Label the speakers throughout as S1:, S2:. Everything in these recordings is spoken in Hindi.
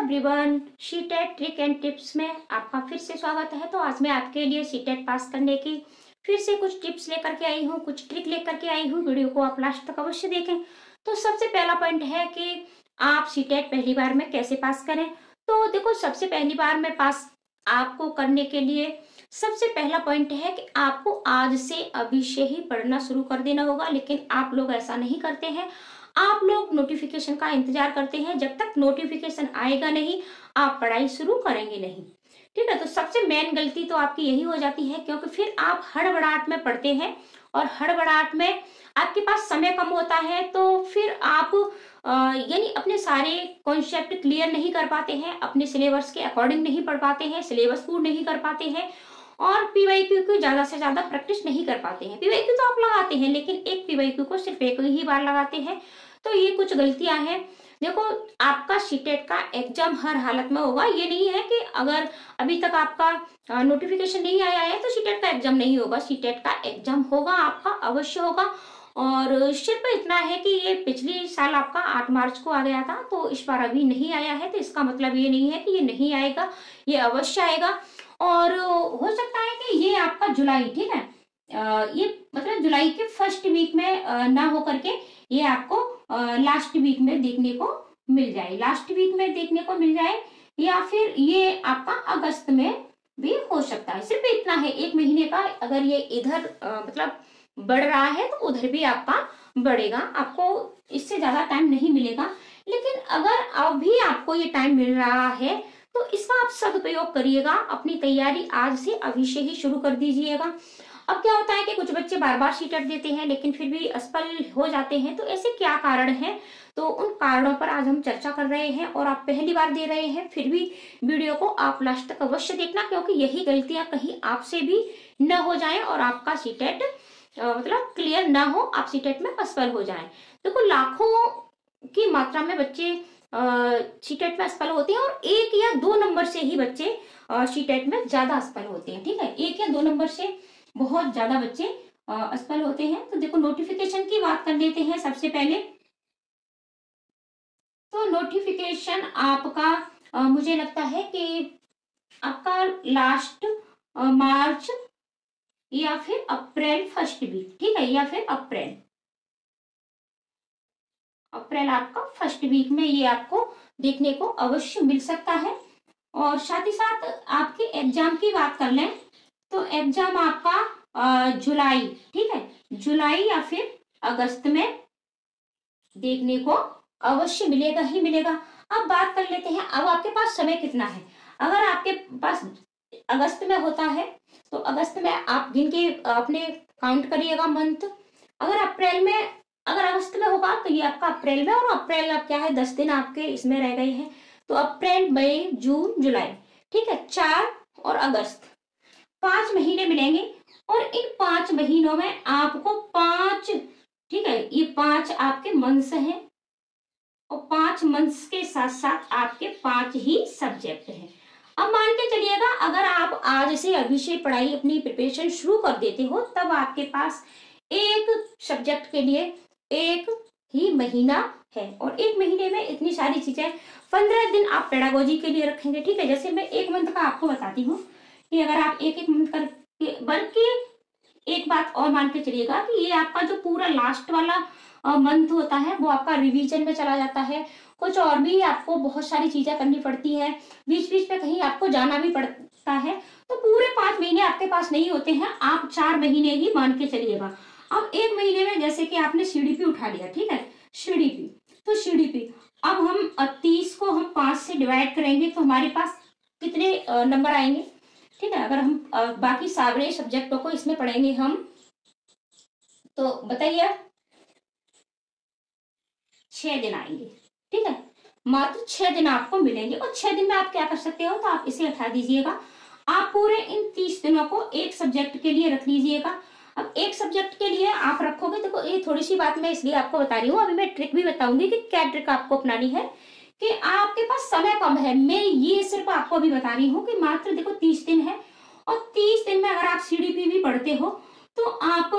S1: Everyone, CTET trick and tips में आपका फिर से स्वागत है। तो आज मैं आपके लिए सीटेट पास करने की फिर से कुछ टिप्स लेकर के आई हूँ, कुछ ट्रिक लेकर के आई हूँ। वीडियो को आप लास्ट तक अवश्य देखें। तो सबसे पहला पॉइंट है कि आप सीटेट पहली बार में कैसे पास करें। तो देखो, सबसे पहली बार में पास आपको करने के लिए सबसे पहला पॉइंट है कि आपको आज से अभी से ही पढ़ना शुरू कर देना होगा। लेकिन आप लोग ऐसा नहीं करते हैं, आप लोग नोटिफिकेशन का इंतजार करते हैं। जब तक नोटिफिकेशन आएगा नहीं, आप पढ़ाई शुरू करेंगे नहीं। ठीक है, तो सबसे मेन गलती तो आपकी यही हो जाती है, क्योंकि फिर आप हड़बड़ाहट में पढ़ते हैं और हड़बड़ाहट में आपके पास समय कम होता है। तो फिर आप यानी अपने सारे कॉन्सेप्ट क्लियर नहीं कर पाते हैं, अपने सिलेबस के अकॉर्डिंग नहीं पढ़ पाते हैं, सिलेबस पूर्ण नहीं कर पाते हैं और पीवाईक्यू को ज्यादा से ज्यादा प्रैक्टिस नहीं कर पाते हैं। पीवाईक्यू तो आप लगाते हैं, लेकिन एक पीवाईक्यू को सिर्फ एक ही बार लगाते हैं। तो ये कुछ गलतियां हैं। देखो, आपका सीटेट का एग्जाम हर हालत में होगा। ये नहीं है कि अगर अभी तक आपका नोटिफिकेशन नहीं आया है तो सीटेट का एग्जाम नहीं होगा। सीटेट का एग्जाम होगा, आपका अवश्य होगा। और सिर्फ इतना है कि ये पिछले साल आपका 8 मार्च को आ गया था, तो इस बार अभी नहीं आया है। तो इसका मतलब ये नहीं है कि ये नहीं आएगा, ये अवश्य आएगा। और हो सकता है कि ये आपका जुलाई, ठीक है, ये मतलब जुलाई के फर्स्ट वीक में ना हो करके ये आपको लास्ट वीक में देखने को मिल जाए, लास्ट वीक में देखने को मिल जाए, या फिर ये आपका अगस्त में भी हो सकता है। सिर्फ इतना है, 1 महीने का अगर ये इधर मतलब बढ़ रहा है तो उधर भी आपका बढ़ेगा। आपको इससे ज्यादा टाइम नहीं मिलेगा। लेकिन अगर अभी आपको ये टाइम मिल रहा है तो इसका आप सदुपयोग करिएगा। अपनी तैयारी आज से अभी से ही शुरू कर दीजिएगा। अब क्या होता है कि कुछ बच्चे बार बार सीटेट देते हैं लेकिन फिर भी असफल हो जाते हैं। तो ऐसे क्या कारण है, तो उन कारणों पर आज हम चर्चा कर रहे हैं। और आप पहली बार दे रहे हैं फिर भी वीडियो को आप लास्ट तक अवश्य देखना, क्योंकि यही गलतियां कहीं आपसे भी न हो जाए और आपका सीटेट मतलब क्लियर ना हो, आप सीटेट में असफल हो जाए। देखो, लाखों की मात्रा में बच्चे सीटेट में असफल होते हैं और 1 या 2 नंबर से ही बच्चे सीटेट में ज्यादा असफल होते हैं। ठीक है, 1 या 2 नंबर से बहुत ज्यादा बच्चे असफल होते हैं। तो देखो, नोटिफिकेशन की बात कर लेते हैं सबसे पहले। तो नोटिफिकेशन आपका मुझे लगता है कि आपका लास्ट मार्च या फिर अप्रैल फर्स्ट वीक, ठीक है, या फिर अप्रैल आपका फर्स्ट वीक में ये आपको देखने को अवश्य मिल सकता है। और साथ ही साथ आपके एग्जाम की बात कर लें तो एग्जाम आपका जुलाई, ठीक है, जुलाई या फिर अगस्त में देखने को अवश्य मिलेगा ही मिलेगा। अब बात कर लेते हैं, अब आपके पास समय कितना है। अगर आपके पास अगस्त में होता है तो अगस्त में आप गिन के अपने काउंट करिएगा मंथ। अगर अप्रैल में, अगर अगस्त में होगा तो ये आपका अप्रैल में, और अप्रैल अब क्या है, 10 दिन आपके इसमें रह गए हैं। तो अप्रैल, मई, जून, जुलाई, ठीक है, 4 और अगस्त, 5 महीने मिलेंगे। और इन 5 महीनों में आपको 5, ठीक है, ये 5 आपके मंथ्स हैं और 5 मंथ्स के साथ साथ आपके 5 ही सब्जेक्ट हैं। अब मान के चलिएगा, अगर आप आज से अभी से पढ़ाई अपनी प्रिपरेशन शुरू कर देते हो तब आपके पास एक सब्जेक्ट के लिए 1 ही महीना है। और 1 महीने में इतनी सारी चीजें, 15 दिन आप पेडागोजी के लिए रखेंगे। ठीक है, जैसे मैं 1 मंथ का आपको बताती हूँ कि अगर आप एक मंथ करके, बल्कि एक बात और मान के चलिएगा कि ये आपका जो पूरा लास्ट वाला मंथ होता है वो आपका रिवीजन में चला जाता है। कुछ और भी आपको बहुत सारी चीजें करनी पड़ती है, बीच बीच में कहीं आपको जाना भी पड़ता है। तो पूरे 5 महीने आपके पास नहीं होते हैं, आप 4 महीने ही मान के चलिएगा। अब 1 महीने में जैसे कि आपने सीडीपी उठा लिया, ठीक है, सीडीपी, तो सीडीपी अब हम 30 को हम 5 से डिवाइड करेंगे तो हमारे पास कितने नंबर आएंगे। ठीक है, अगर हम बाकी सारे सब्जेक्टों को इसमें पढ़ेंगे हम, तो बताइए 6 दिन आएंगे। ठीक है, मात्र 6 दिन आपको मिलेंगे। और 6 दिन में आप क्या कर सकते हो, तो आप इसे हटा दीजिएगा। आप पूरे इन 30 दिनों को एक सब्जेक्ट के लिए रख लीजिएगा। अब एक सब्जेक्ट के लिए आप रखोगे, तो ये थोड़ी सी बात मैं इसलिए आपको बता रही हूँ, अभी मैं ट्रिक भी बताऊंगी कि क्या ट्रिक आपको अपनानी है, कि आपके पास समय कम है। मैं ये सिर्फ आपको अभी बता रही हूँ कि मात्र देखो 30 दिन है, और 30 दिन में अगर आप सीडीपी भी पढ़ते हो तो आप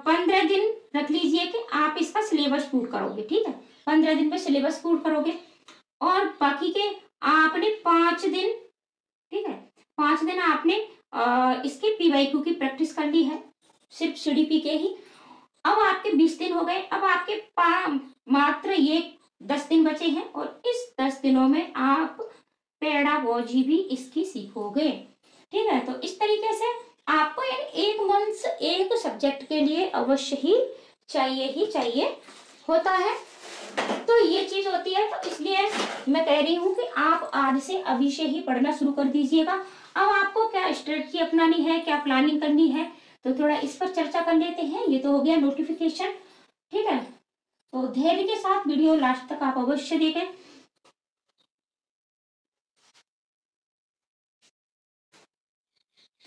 S1: 15 दिन रख लीजिए कि आप इसका सिलेबस पूर्ण करोगे। ठीक है, 15 दिन में सिलेबस पूर्ण करोगे और बाकी के आपने 5 दिन, ठीक है, 5 दिन आपने इसके PYQ की प्रैक्टिस कर ली है, सिर्फ CDP के ही। अब आपके 20 दिन हो गए, अब आपके मात्र ये 10 दिन बचे हैं, और इस 10 दिनों में आप पेडागोजी भी इसकी सीखोगे। ठीक है, तो इस तरीके से आपको यानी एक मंथ एक सब्जेक्ट के लिए अवश्य ही चाहिए होता है। तो ये चीज होती है, तो इसलिए मैं कह रही हूँ कि आप आज से अभी से ही पढ़ना शुरू कर दीजिएगा। अब आपको क्या स्ट्रेटजी अपनानी है, क्या प्लानिंग करनी है, तो थोड़ा इस पर चर्चा कर लेते हैं। ये तो हो गया नोटिफिकेशन, ठीक है। तो धैर्य के साथ वीडियो लास्ट तक आप अवश्य देखें।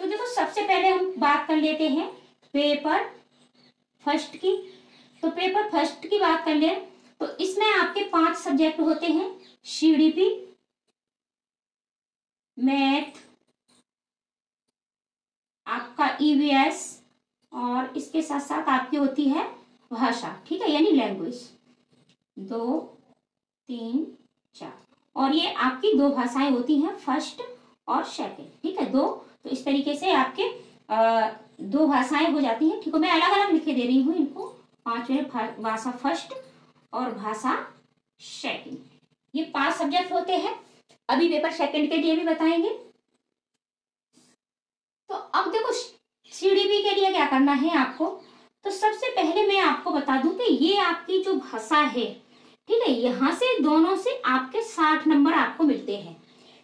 S1: तो देखो, सबसे पहले हम बात कर लेते हैं पेपर फर्स्ट की। तो पेपर फर्स्ट की बात कर ले, तो इसमें आपके 5 सब्जेक्ट होते हैं, CDP, मैथ, आपका EVS, और इसके साथ साथ आपकी होती है भाषा, ठीक है, यानी लैंग्वेज, 2, 3, 4, और ये आपकी 2 भाषाएं होती हैं, फर्स्ट और सेकंड, ठीक है, 2। तो इस तरीके से आपके 2 भाषाएं हो जाती हैं, ठीक है। मैं अलग अलग लिखे दे रही हूँ इनको, 5 भाषा फर्स्ट और भाषा सेकंड, ये 5 सब्जेक्ट होते हैं। अभी पेपर सेकंड के लिए भी बताएंगे। तो अब देखो, CDP के लिए क्या करना है आपको, तो सबसे पहले मैं आपको बता दूं कि ये आपकी जो भाषा है, ठीक है, यहाँ से दोनों से आपके 60 नंबर आपको मिलते हैं,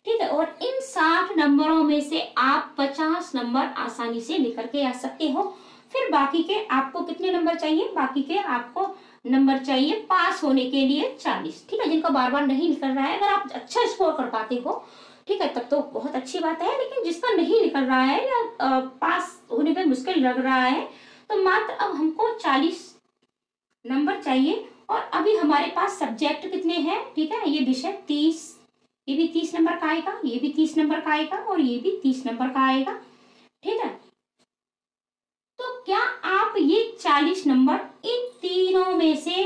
S1: ठीक है, और इन 60 नंबरों में से आप 50 नंबर आसानी से निकल के आ सकते हो। फिर बाकी के आपको कितने नंबर चाहिए, बाकी के आपको नंबर चाहिए पास होने के लिए 40, ठीक है, जिनका बार बार नहीं निकल रहा है। अगर आप अच्छा स्कोर कर पाते हो, ठीक है, तब तो बहुत अच्छी बात है, लेकिन जिसका नहीं निकल रहा है या पास होने में मुश्किल लग रहा है, तो मात्र अब हमको 40 नंबर चाहिए। और अभी हमारे पास सब्जेक्ट कितने हैं, ठीक है, ये विषय 30, ये भी 30 नंबर का आएगा, ये भी 30 नंबर का आएगा, और ये भी 30 नंबर का आएगा, ठीक है। तो क्या आप ये 40 नंबर इन तीनों में से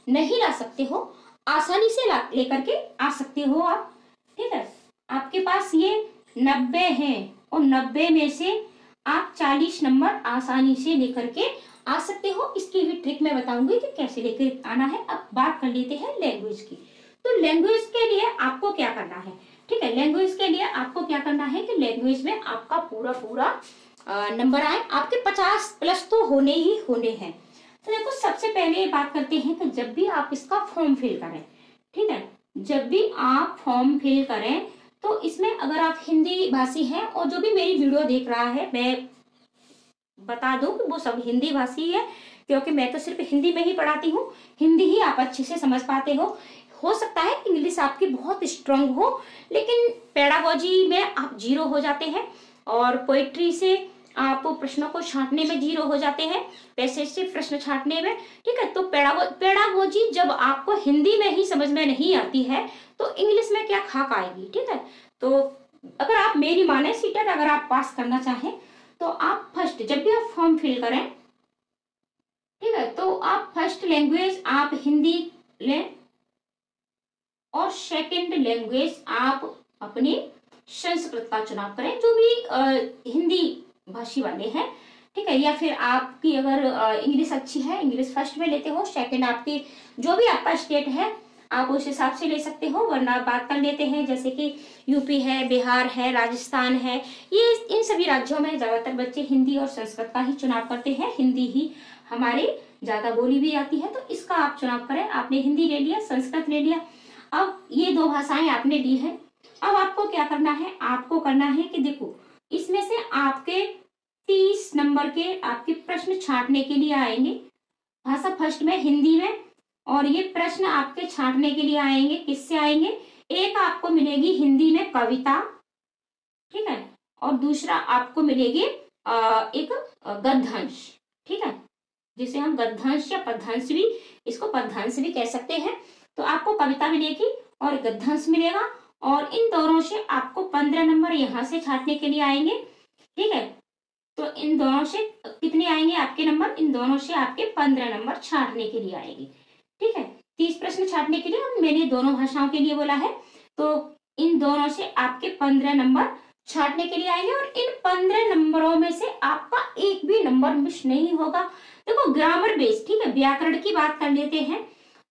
S1: नहीं ला सकते हो, आसानी से लेकर के आ सकते हो आप, ठीक है। आपके पास ये 90 हैं, और 90 में से आप 40 नंबर आसानी से लेकर के आ सकते हो। इसकी भी ट्रिक मैं बताऊंगी कि कैसे लेकर आना है। अब बात कर लेते हैं लैंग्वेज की। तो लैंग्वेज के लिए आपको क्या करना है, ठीक है, लैंग्वेज के लिए आपको क्या करना है कि लैंग्वेज में आपका पूरा नंबर आए, आपके 50 प्लस तो होने ही होने हैं। तो देखो, सबसे पहले बात करते हैं कि जब भी आप इसका फॉर्म फिल करें, ठीक है, जब भी आप फॉर्म फिल करें, तो इसमें अगर आप हिंदी भाषी हैं, और जो भी मेरी वीडियो देख रहा है, मैं बता दूं कि वो सब हिंदी भाषी है, क्योंकि मैं तो सिर्फ हिंदी में ही पढ़ाती हूँ, हिंदी ही आप अच्छे से समझ पाते हो सकता है कि इंग्लिश आपकी बहुत स्ट्रांग हो, लेकिन पेडागोजी में आप 0 हो जाते हैं, और पोइट्री से आप प्रश्नों को छांटने में 0 हो जाते हैं, पैसेज से प्रश्न छांटने में, ठीक है। तो पेडागोजी जब आपको हिंदी में ही समझ में नहीं आती है, तो इंग्लिश में क्या खाक आएगी, ठीक है। तो अगर आप मेरी माने सीटेट अगर आप पास करना चाहें, तो आप फर्स्ट जब भी आप फॉर्म फिल करें, ठीक है, तो आप फर्स्ट लैंग्वेज आप हिंदी लें, और सेकंड लैंग्वेज आप अपनी संस्कृत का चुनाव करें, जो भी हिंदी भाषी वाले हैं, ठीक है। या फिर आपकी अगर इंग्लिश अच्छी है, इंग्लिश फर्स्ट में लेते हो, सेकंड आपकी जो भी आपका स्टेट है आप उस हिसाब से ले सकते हो। वरना बात कर लेते हैं जैसे कि यूपी है, बिहार है, राजस्थान है, ये इन सभी राज्यों में ज्यादातर बच्चे हिंदी और संस्कृत का ही चुनाव करते हैं। हिंदी ही हमारी ज्यादा बोली भी आती है, तो इसका आप चुनाव करें। आपने हिंदी ले लिया, संस्कृत ले लिया, अब ये 2 भाषाएं आपने ली है। अब आपको क्या करना है, आपको करना है कि देखो, इसमें से आपके 30 नंबर के आपके प्रश्न छांटने के लिए आएंगे, भाषा फर्स्ट में हिंदी में, और ये प्रश्न आपके छांटने के लिए आएंगे, किससे आएंगे, एक आपको मिलेगी हिंदी में कविता, ठीक है, और दूसरा आपको मिलेगी एक गद्यांश, ठीक है, जिसे हम गद्यांश या पद्यांश भी, इसको पद्यांश भी कह सकते हैं। तो आपको कविता मिलेगी और गद्यांश मिलेगा, और इन दोनों से आपको 15 नंबर यहाँ से छांटने के लिए आएंगे, ठीक है। तो इन दोनों से कितने आएंगे आपके नंबर, इन दोनों से आपके 15 नंबर छांटने के लिए आएंगे, ठीक है। 30 प्रश्न छांटने के लिए मैंने दोनों भाषाओं के लिए बोला है। तो इन दोनों से आपके 15 नंबर छांटने के लिए आएंगे और इन 15 नंबरों में से आपका एक भी नंबर मिस नहीं होगा। देखो ग्रामर बेस, ठीक है, व्याकरण की बात कर लेते हैं।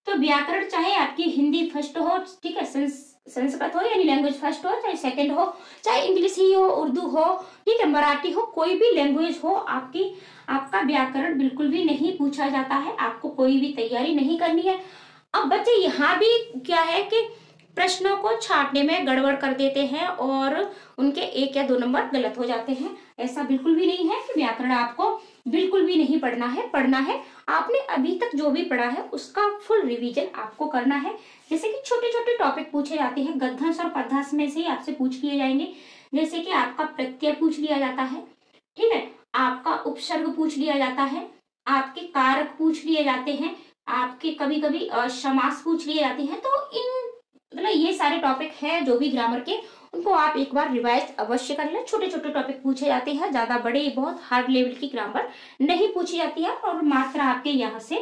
S1: तो व्याकरण चाहे आपकी हिंदी फर्स्ट हो, ठीक है, संस्कृत हो यानी लैंग्वेज फर्स्ट हो, चाहे सेकंड हो, चाहे इंग्लिश ही हो, उर्दू हो, ठीक है, मराठी हो, कोई भी लैंग्वेज हो आपकी, आपका व्याकरण बिल्कुल भी नहीं पूछा जाता है। आपको कोई भी तैयारी नहीं करनी है। अब बच्चे यहाँ भी क्या है कि प्रश्नों को छांटने में गड़बड़ कर देते हैं और उनके 1 या 2 नंबर गलत हो जाते हैं। ऐसा बिल्कुल भी नहीं है कि व्याकरण आपको बिल्कुल भी नहीं पढ़ना है। पढ़ना है, आपने अभी तक जो भी पढ़ा है उसका फुल रिवीजन आपको करना है। जैसे कि छोटे छोटे टॉपिक पूछे जाते हैं, गद्यांश और पद्यांश में से ही आपसे पूछ लिए जाएंगे। जैसे कि आपका प्रत्यय पूछ लिया जाता है, ठीक है, आपका उपसर्ग पूछ लिया जाता है, आपके कारक पूछ लिए जाते हैं, आपके कभी कभी समास पूछ लिए जाते हैं। तो इन मतलब ये सारे टॉपिक हैं जो भी ग्रामर के, उनको आप एक बार रिवाइज अवश्य कर लें। छोटे छोटे टॉपिक पूछे जाते हैं, ज्यादा बड़े बहुत हार्ड लेवल की ग्रामर नहीं पूछी जाती है। और मात्र आपके यहाँ से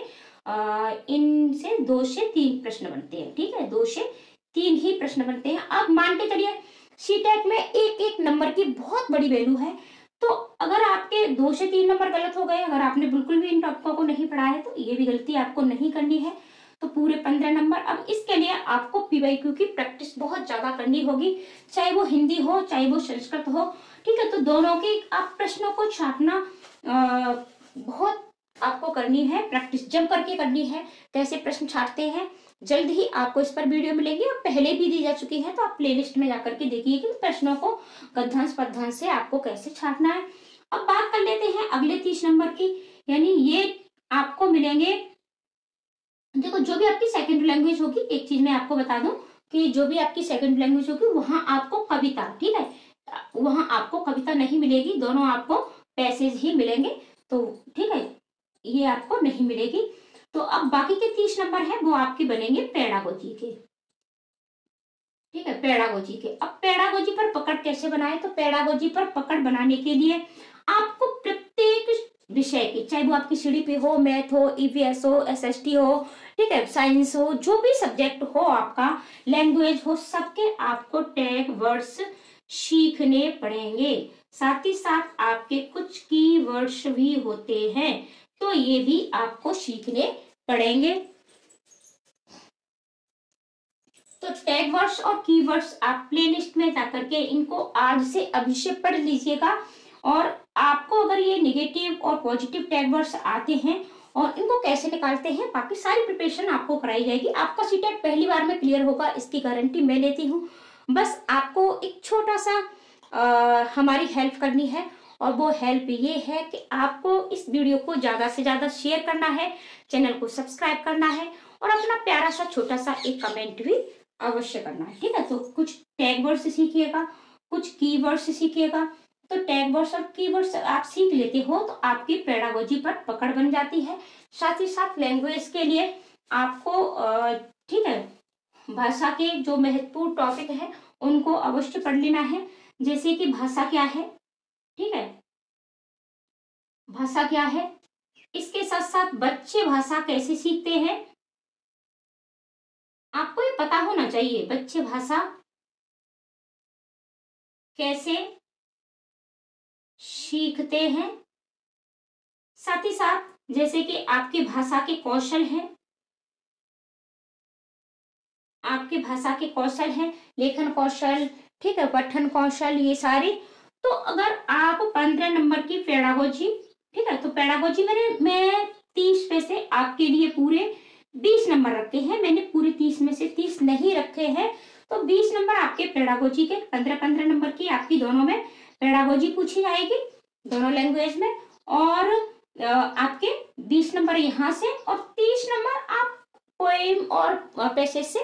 S1: इनसे 2 से 3 प्रश्न बनते हैं, ठीक है, 2 से 3 ही प्रश्न बनते हैं। अब मान के चलिए सीटेट में एक एक नंबर की बहुत बड़ी वैल्यू है, तो अगर आपके 2 से 3 नंबर गलत हो गए, अगर आपने बिल्कुल भी इन टॉपिकों को नहीं पढ़ा है, तो ये भी गलती आपको नहीं करनी है। तो पूरे 15 नंबर। अब इसके लिए आपको पीवाईक्यू की प्रैक्टिस बहुत ज्यादा करनी होगी, चाहे वो हिंदी हो चाहे वो संस्कृत हो, ठीक है। तो दोनों की आप प्रश्नों को छांटना बहुत आपको करनी है, प्रैक्टिस जम करके करनी है। कैसे प्रश्न छांटते हैं, जल्द ही आपको इस पर वीडियो मिलेगी और पहले भी दी जा चुकी है, तो आप प्लेलिस्ट में जाकर के देखिए कि प्रश्नों को गद्यांश पद्यांश से आपको कैसे छांटना है। अब बात कर लेते हैं अगले 30 नंबर की, यानी ये आपको मिलेंगे। देखो जो भी आपकी सेकंड लैंग्वेज होगी, एक चीज मैं आपको बता दूं कि जो भी आपकी सेकंड लैंग्वेज होगी वहां आपको कविता, ठीक है, वहां आपको कविता नहीं मिलेगी, दोनों आपको पैसेज ही मिलेंगे। तो ठीक है, ये आपको नहीं मिलेगी। तो अब बाकी के 30 नंबर है वो आपके बनेंगे पेडागोजी के, ठीक है, पेडागोजी के। अब पेडागोजी पर पकड़ कैसे बनाए, तो पेडागोजी पर पकड़ बनाने के लिए आपको प्रत्येक विषय की, चाहे वो आपकी सीडीपी हो, मैथ हो, ईवीएस हो, एसएसटी हो, ठीक है, साइंस हो, जो भी सब्जेक्ट हो आपका, लैंग्वेज हो, सबके आपको टैग वर्ड्स सीखने पड़ेंगे। साथ ही साथ आपके कुछ की वर्ड्स भी होते हैं, तो ये भी आपको सीखने पड़ेंगे। तो टैग वर्ड्स और कीवर्ड्स आप प्लेलिस्ट में जाकर के इनको आज से अभी से पढ़ लीजिएगा। और आपको अगर ये नेगेटिव और पॉजिटिव टैग वर्ड्स आते हैं और इनको कैसे निकालते हैं, बाकी सारी प्रिपरेशन आपको कराई जाएगी। आपका सीटेट पहली बार में क्लियर होगा, इसकी गारंटी मैं लेती हूँ। बस आपको एक छोटा सा हमारी हेल्प करनी है, और वो हेल्प ये है कि आपको इस वीडियो को ज्यादा से ज्यादा शेयर करना है, चैनल को सब्सक्राइब करना है और अपना प्यारा सा छोटा सा एक कमेंट भी अवश्य करना है, ठीक है। तो कुछ टैग वर्ड्स सीखिएगा, कुछ कीवर्ड्स सीखिएगा। तो टैग वर्ड्स और कीवर्ड्स आप सीख लेते हो तो आपकी पेडागोजी पर पकड़ बन जाती है। साथ ही साथ लैंग्वेज के लिए आपको ठीक है, भाषा के जो महत्वपूर्ण टॉपिक है उनको अवश्य पढ़ लेना है। जैसे कि भाषा क्या है, ठीक है, भाषा क्या है, इसके साथ साथ बच्चे भाषा कैसे सीखते हैं आपको ये पता होना चाहिए। बच्चे भाषा कैसे सीखते हैं, साथ ही साथ जैसे कि आपकी भाषा के कौशल हैं, आपके भाषा के कौशल हैं, लेखन कौशल, ठीक है, पठन कौशल, ये सारे। तो अगर आप 15 नंबर की पेडागोजी, ठीक है, तो पेडागोजी मैं 30 में से आपके लिए पूरे 20 नंबर रखे हैं, मैंने पूरे 30 में से 30 नहीं रखे हैं। तो 20 नंबर आपके पेडागोजी के, 15-15 नंबर की आपकी दोनों में पेडागोजी पूछी जाएगी, दोनों लैंग्वेज में। और आपके 20 नंबर यहाँ से और 30 नंबर आप पोएम और पैसेज से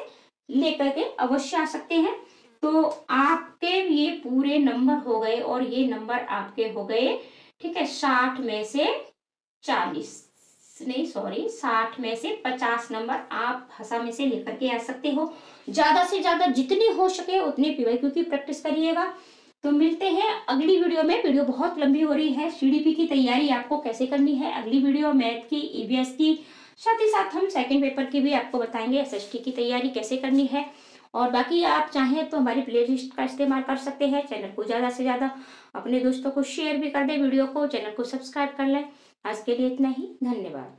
S1: लेकर के अवश्य आ सकते हैं। तो आपके ये पूरे नंबर हो गए, और ये नंबर आपके हो गए, ठीक है, 60 में से 50 नंबर आप भाषा में से लेकर के आ सकते हो। ज्यादा से ज्यादा जितनी हो सके उतनी पीवाईक्यू की प्रैक्टिस करिएगा। तो मिलते हैं अगली वीडियो में। वीडियो बहुत लंबी हो रही है, सीडीपी की तैयारी आपको कैसे करनी है, अगली वीडियो मैथ की, ईवीएस की, साथ ही साथ हम सेकंड पेपर की भी आपको बताएंगे, एसएसटी की तैयारी कैसे करनी है। और बाकी आप चाहें तो हमारी प्लेलिस्ट का इस्तेमाल कर सकते हैं। चैनल को ज़्यादा से ज़्यादा अपने दोस्तों को शेयर भी कर दें, वीडियो को, चैनल को सब्सक्राइब कर लें। आज के लिए इतना ही, धन्यवाद।